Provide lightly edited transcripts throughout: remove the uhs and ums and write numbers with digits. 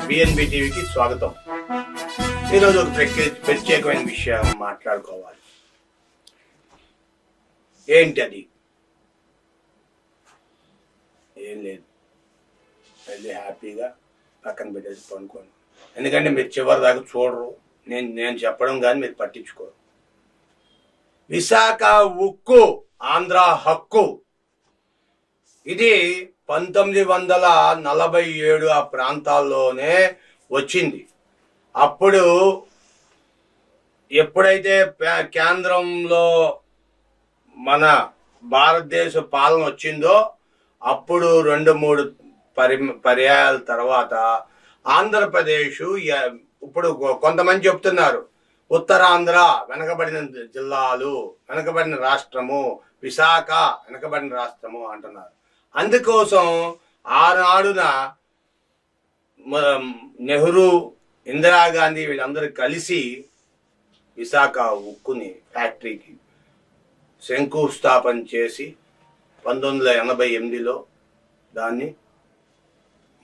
BNB టీవీకి స్వాగతం. ఈరోజు ఒక ప్రత్యేకమైన విషయం మాట్లాడుకోవాలి. ఏంటి అది? ఏం లేదు, వెళ్ళి హ్యాపీగా పక్కన పెట్టేసి పనుకోను. ఎందుకంటే మీరు చివరి దాకా చూడరు. నేను చెప్పడం కానీ మీరు పట్టించుకోరు. విశాఖ ఉక్కు ఆంధ్ర హక్కు, ఇది 1947 ఆ ప్రాంతాల్లోనే వచ్చింది. అప్పుడు ఎప్పుడైతే కేంద్రంలో మన భారతదేశ పాలన వచ్చిందో అప్పుడు 2-3 పర్యాయాల తర్వాత ఆంధ్రప్రదేశ్, ఇప్పుడు కొంతమంది చెప్తున్నారు ఉత్తరాంధ్ర వెనకబడిన జిల్లాలు, వెనకబడిన రాష్ట్రము, విశాఖ వెనకబడిన రాష్ట్రము అంటున్నారు. అందుకోసం ఆనాడున నెహ్రూ, ఇందిరాగాంధీ వీళ్ళందరూ కలిసి విశాఖ ఉక్కుని ఫ్యాక్టరీకి శంకుస్థాపన చేసి 1988లో దాన్ని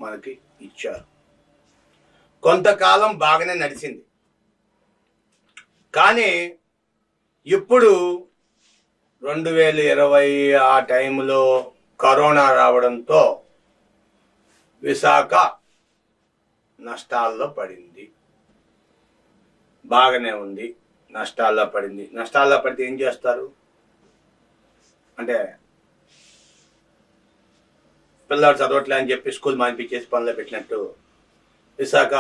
మనకి ఇచ్చారు. కొంతకాలం బాగానే నడిచింది. కానీ ఇప్పుడు 2020 ఆ టైంలో కరోనా రావడంతో విశాఖ నష్టాల్లో పడింది. బాగానే ఉంది, నష్టాల్లో పడింది. నష్టాల్లో పడితే ఏం చేస్తారు అంటే, పిల్లలు చదవట్లే అని చెప్పి స్కూల్ మానిపించేసి పనిలో పెట్టినట్టు విశాఖ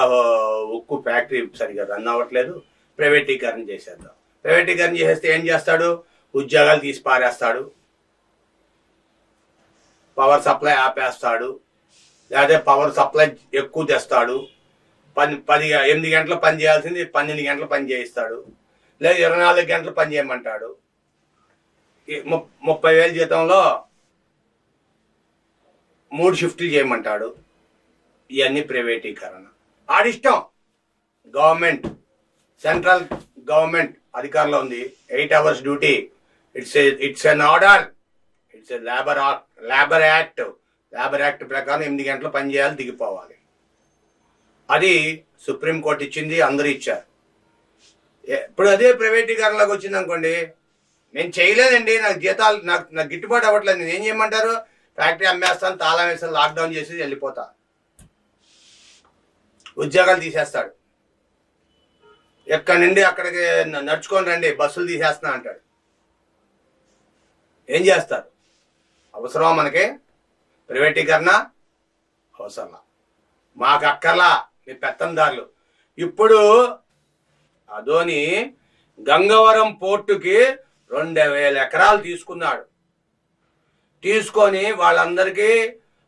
ఉక్కు ఫ్యాక్టరీ సరిగా రన్ అవ్వట్లేదు, ప్రైవేటీకరణ చేసేద్దాం. ప్రైవేటీకరణ చేసేస్తే ఏం చేస్తాడు? ఉద్యోగాలు తీసి పారేస్తాడు, పవర్ సప్లై ఆపేస్తాడు, లేదా పవర్ సప్లై ఎక్కువ తెస్తాడు. 8 గంటలు పని చేయాల్సింది 12 గంటలు పని చేయిస్తాడు, లేదా 24 గంటలు పని చేయమంటాడు. 30,000 జీతంలో 3 షిఫ్ట్లు చేయమంటాడు. ఇవన్నీ ప్రైవేటీకరణ. ఆడిష్టం. గవర్నమెంట్, సెంట్రల్ గవర్నమెంట్ అధికారంలో ఉంది. 8 hours duty. It's an order. It's labour act. Labour act ప్రకారం 8 గంటలు పని చేయాలి, దిగిపోవాలి. అది సుప్రీంకోర్టు ఇచ్చింది, అందరూ ఇచ్చారు. ఇప్పుడు అదే ప్రైవేటీకరణలోకి వచ్చింది అనుకోండి, నేను చేయలేదండి, నాకు జీతాలు నాకు గిట్టుబాటు అవ్వట్లేదు, నేను ఏం చేయమంటారు? ఫ్యాక్టరీ అమ్మేస్తాను, తాళం వేస్తాను, లాక్డౌన్ చేసి వెళ్ళిపోతా, ఉద్యోగాలు తీసేస్తాడు. ఎక్కడి నుండి అక్కడికి నడుచుకొని రండి, బస్సులు తీసేస్తున్నా అంటాడు. ఏం చేస్తారు? అవసరమా మనకి ప్రైవేటీకరణ? అవసరంలా, మాకు అక్కర్లా మీ పెత్తందారులు. ఇప్పుడు అదోని గంగవరం పోర్టుకి 2,000 ఎకరాలు తీసుకున్నాడు. తీసుకొని వాళ్ళందరికీ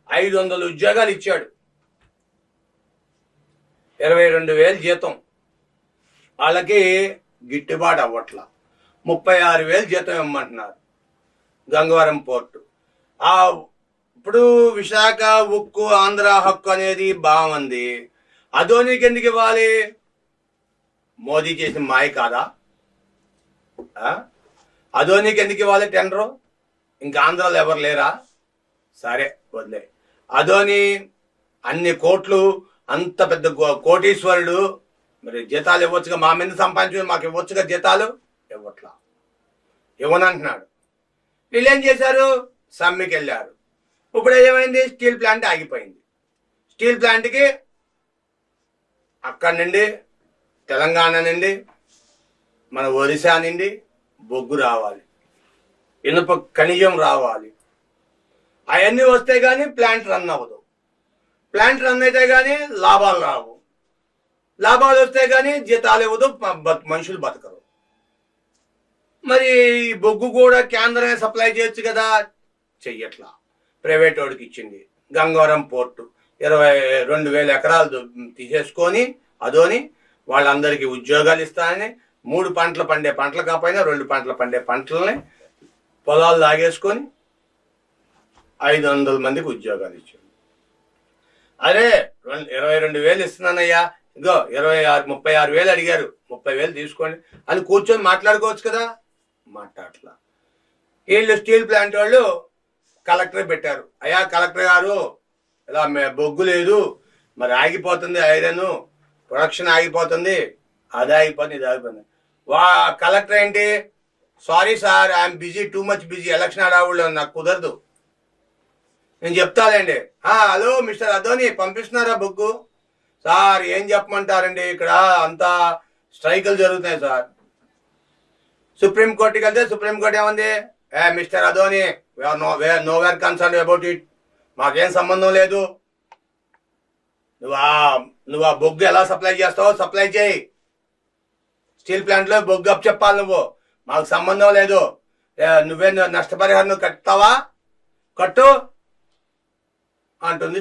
500 ఉద్యోగాలు ఇచ్చాడు. 22,000 జీతం. వాళ్ళకి గిట్టుబాటు అవ్వట్లా. 36,000 జీతం ఇవ్వమంటున్నారు గంగవరం పోర్టు. ఇప్పుడు విశాఖ ఉక్కు ఆంధ్ర హక్కు అనేది బాగుంది. అదోనికి ఎందుకు ఇవ్వాలి? మోదీ చేసిన మాయ కాదా? అదోనికి ఎందుకు ఇవ్వాలి టెండరు? ఇంకా ఆంధ్రాలో ఎవరు లేరా? సరే వదిలే. అదోని అన్ని కోట్లు, అంత పెద్ద కోటీశ్వరుడు, మరి జీతాలు ఇవ్వచ్చుగా, మా మీద సంపాదించు, మాకు ఇవ్వచ్చుగా జీతాలు. ఇవ్వట్లా, ఇవ్వనంటున్నాడు. వీళ్ళు ఏం చేశారు? సమ్మెకి వెళ్ళారు. ఇప్పుడు ఏమైంది? స్టీల్ ప్లాంట్ ఆగిపోయింది. స్టీల్ ప్లాంట్కి అక్కడి నుండి, తెలంగాణ నుండి, మన ఒరిస్సా నుండి బొగ్గు రావాలి, ఇనుప ఖనిజం రావాలి. అవన్నీ వస్తే కానీ ప్లాంట్ రన్ అవ్వదు. ప్లాంట్ రన్ అయితే కానీ లాభాలు రావు. లాభాలు వస్తే కానీ జీతాలు ఇవ్వదు, మనుషులు బతకరు. మరి బొగ్గు కూడా కేంద్రమే సప్లై చేయొచ్చు కదా, చెయ్యట్లా. ప్రైవేట్ వాడికి ఇచ్చింది. గంగవరం పోర్టు 22,000 ఎకరాలు తీసేసుకొని అదోని వాళ్ళందరికీ ఉద్యోగాలు ఇస్తానని, 3 పంటలు పండే పంటలు కాకపోయినా 2 పంటలు పండే పంటలని పొలాలు లాగేసుకొని 500 మందికి ఉద్యోగాలు ఇచ్చాడు. అరే 22,000 ఇస్తున్నానయ్యా, ఇగో 36,000 అడిగారు, 30,000 తీసుకోండి అని కూర్చొని మాట్లాడుకోవచ్చు కదా. మాట్లాడట్లా. వీళ్ళు స్టీల్ ప్లాంట్ వాళ్ళు కలెక్టర్ పెట్టారు. అయ్యా కలెక్టర్ గారు, ఇలా బొగ్గు లేదు, మరి ఆగిపోతుంది ఐరన్ ప్రొడక్షన్ ఆగిపోతుంది, అది ఆగిపోతుంది, ఇది ఆగిపోతుంది. కలెక్టర్ ఏంటి, sorry sir I'm busy, too much busy, election హడావుల్లో నాకు కుదరదు. నేను చెప్తానండి, హలో మిస్టర్ అదోని పంపిస్తున్నారా బొగ్గు? సార్ ఏం చెప్పమంటారండి, ఇక్కడ అంతా స్ట్రైకులు జరుగుతున్నాయి సార్. సుప్రీంకోర్టుకి వెళ్తే సుప్రీంకోర్టు ఏమంది, mister Adoni know where concern about it, మాకేం సంబంధం లేదు, నువ్వు ఆ బొగ్గు ఎలా సప్లై చేస్తావో సప్లై చేయి, స్టీల్ ప్లాంట్లో బొగ్గు అప్ చెప్పాలి, నువ్వు మాకు సంబంధం లేదు, నువ్వే నష్టపరిహారం కట్టుతావా కట్టు అంటుంది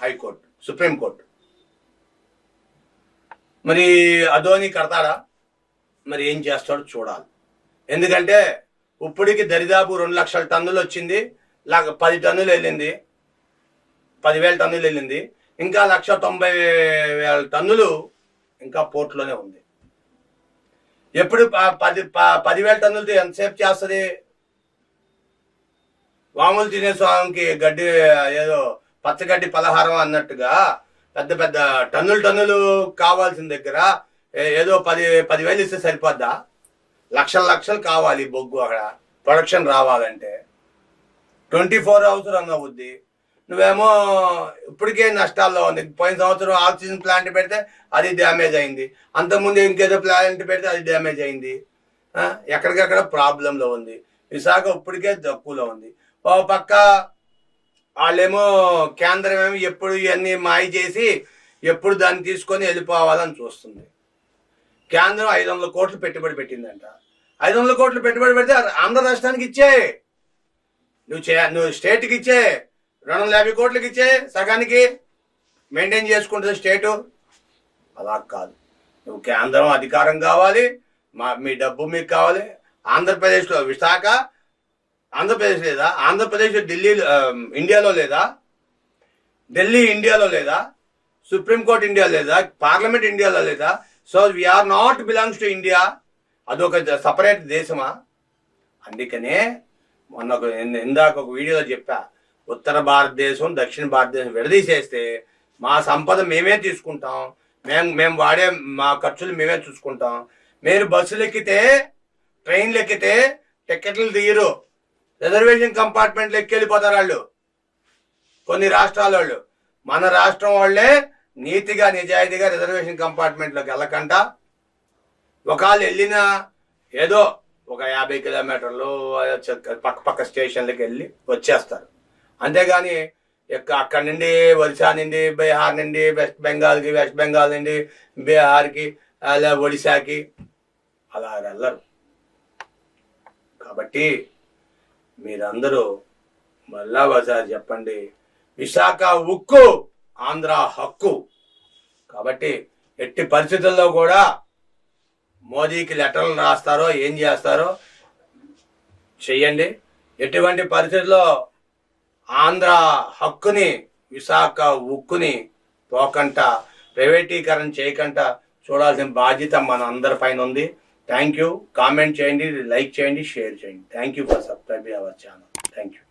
హైకోర్టు, సుప్రీంకోర్టు. మరి అదోని కడతాడా, మరి ఏం చేస్తాడో చూడాలి. ఎందుకంటే ఇప్పటికి దరిదాపు 2 లక్షల టన్నులు వచ్చింది, 10 టన్నులు వెళ్ళింది, 10,000 టన్నులు వెళ్ళింది, ఇంకా 1,90,000 టన్నులు ఇంకా పోర్ట్లోనే ఉంది. ఎప్పుడు 10,000 టన్నులతో ఎంతసేపు చేస్తుంది? వాములు తినే స్వామికి గడ్డి ఏదో పచ్చగడ్డి పలహారం అన్నట్టుగా పెద్ద పెద్ద టన్నులు కావాల్సిన దగ్గర ఏదో 10,000 ఇస్తే సరిపోద్దా? లక్షలు కావాలి బొగ్గు అక్కడ ప్రొడక్షన్ రావాలంటే. 24 hours రన్ అవుద్ది. నువ్వేమో ఇప్పటికే నష్టాల్లో ఉంది. పోయిన సంవత్సరం ఆక్సిజన్ ప్లాంట్ పెడితే అది డ్యామేజ్ అయింది, అంతకుముందు ఇంకేదో ప్లాంట్ పెడితే అది డ్యామేజ్ అయింది. ఎక్కడికక్కడ ప్రాబ్లంలో ఉంది. విశాఖ ఇప్పటికే తక్కువలో ఉంది. ఓ పక్క వాళ్ళేమో కేంద్రం ఏమో ఎప్పుడు ఇవన్నీ మాయ చేసి ఎప్పుడు దాన్ని తీసుకొని వెళ్ళిపోవాలని చూస్తుంది. కేంద్రం 500 కోట్లు పెట్టుబడి పెట్టిందంట. 500 కోట్లు పెట్టుబడి పెడితే ఆంధ్ర రాష్ట్రానికి ఇచ్చే, నువ్వు స్టేట్కి ఇచ్చే, 250 కోట్లకి ఇచ్చే, సగానికి మెయింటైన్ చేసుకుంటుంది స్టేటు. అలా కాదు, నువ్వు కేంద్రం అధికారం కావాలి, మీ డబ్బు మీకు కావాలి. ఆంధ్రప్రదేశ్లో విశాఖ ఆంధ్రప్రదేశ్ లేదా? ఆంధ్రప్రదేశ్ ఇండియాలో లేదా? ఢిల్లీ ఇండియాలో లేదా? సుప్రీంకోర్టు ఇండియా లేదా? పార్లమెంట్ ఇండియాలో లేదా? So we are not belongs to India. అదొక సపరేట్ దేశమా? అందుకనే ఇందాక ఒక వీడియోలో చెప్పా, ఉత్తర భారతదేశం దక్షిణ భారతదేశం విడదీసేస్తే మా సంపద మేమే తీసుకుంటాం, మేము వాడే మా ఖర్చులు మేమే చూసుకుంటాం. మీరు బస్సులు ఎక్కితే, ట్రైన్లు ఎక్కితే టికెట్లు తీయరు, రిజర్వేషన్ కంపార్ట్మెంట్లు ఎక్కి వెళ్ళిపోతారు వాళ్ళు, కొన్ని రాష్ట్రాల వాళ్ళు. మన రాష్ట్రం వాళ్ళే నీతిగా నిజాయితీగా రిజర్వేషన్ కంపార్ట్మెంట్లోకి వెళ్ళకుండా ఒకళ్ళు వెళ్ళినా ఏదో ఒక 50 కిలోమీటర్లు పక్క స్టేషన్లకు వెళ్ళి వచ్చేస్తారు. అంతేగాని అక్కడి నుండి ఒరిస్సా నుండి, బీహార్ నుండి, వెస్ట్ బెంగాల్ నుండి బీహార్కి, అలా ఒడిశాకి అలా వెళ్ళరు. కాబట్టి మీరందరూ మళ్ళా ఒకసారి చెప్పండి, విశాఖ ఉక్కు ఆంధ్ర హక్కు. కాబట్టి ఎట్టి పరిస్థితుల్లో కూడా మోదీకి లెటర్లు రాస్తారో ఏం చేస్తారో చెయ్యండి. ఎటువంటి పరిస్థితుల్లో ఆంధ్ర హక్కుని, విశాఖ ఉక్కుని పోకంట, ప్రైవేటీకరణ చేయకుండా చూడాల్సిన బాధ్యత మన అందరి పైన ఉంది. Thank you. కామెంట్ చేయండి, లైక్ చేయండి, షేర్ చేయండి. Thank you for subscribing our channel. Thank you.